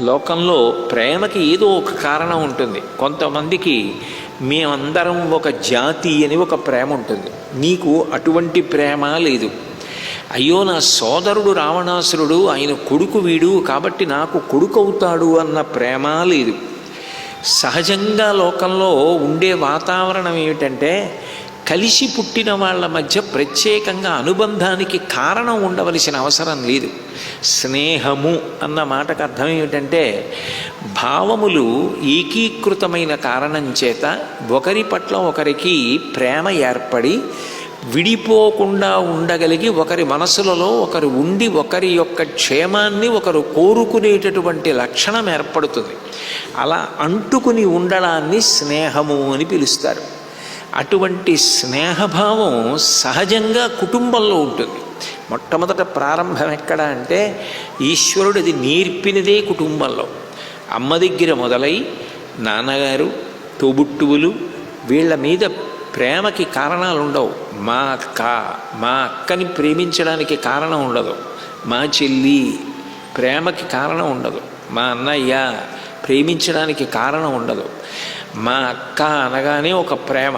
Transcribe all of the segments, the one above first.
లోకంలో ప్రేమకి ఏదో ఒక కారణం ఉంటుంది. కొంతమందికి మేమందరం ఒక జాతి అని ఒక ప్రేమ ఉంటుంది. నీకు అటువంటి ప్రేమ లేదు. అయ్యో నా సోదరుడు రావణాసురుడు, ఆయన కొడుకు వీడు కాబట్టి నాకు కొడుకు అవుతాడు అన్న ప్రేమ లేదు. సహజంగా లోకంలో ఉండే వాతావరణం ఏమిటంటే కలిసి పుట్టిన వాళ్ళ మధ్య ప్రత్యేకంగా అనుబంధానికి కారణం ఉండవలసిన అవసరం లేదు. స్నేహము అన్న మాటకు అర్థం ఏమిటంటే భావములు ఏకీకృతమైన కారణం చేత ఒకరి పట్ల ఒకరికి ప్రేమ ఏర్పడి విడిపోకుండా ఉండగలిగి ఒకరి మనసులలో ఒకరు ఉండి ఒకరి యొక్క క్షేమాన్ని ఒకరు కోరుకునేటటువంటి లక్షణం ఏర్పడుతుంది. అలా అంటుకుని ఉండడాన్ని స్నేహము అని పిలుస్తారు. అటువంటి స్నేహభావం సహజంగా కుటుంబంలో ఉంటుంది. మొట్టమొదట ప్రారంభం ఎక్కడ అంటే ఈశ్వరుడు అది నేర్పినదే కుటుంబంలో. అమ్మ దగ్గర మొదలై నాన్నగారు, తోబుట్టువులు, వీళ్ళ మీద ప్రేమకి కారణాలు ఉండవు. మా అక్కని ప్రేమించడానికి కారణం ఉండదు. మా చెల్లి ప్రేమకి కారణం ఉండదు. మా అన్నయ్య ప్రేమించడానికి కారణం ఉండదు. మా అక్క అనగానే ఒక ప్రేమ,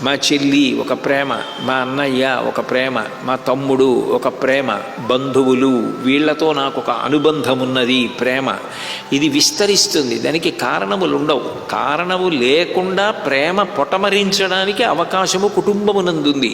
మా చెల్లి ఒక ప్రేమ, మా అన్నయ్య ఒక ప్రేమ, మా తమ్ముడు ఒక ప్రేమ, బంధువులు వీళ్లతో నాకు ఒక అనుబంధం ఉన్నది ప్రేమ. ఇది విస్తరిస్తుంది. దానికి కారణములు ఉండవు. కారణము లేకుండా ప్రేమ పొటమరించడానికి అవకాశము కుటుంబమునందుంది.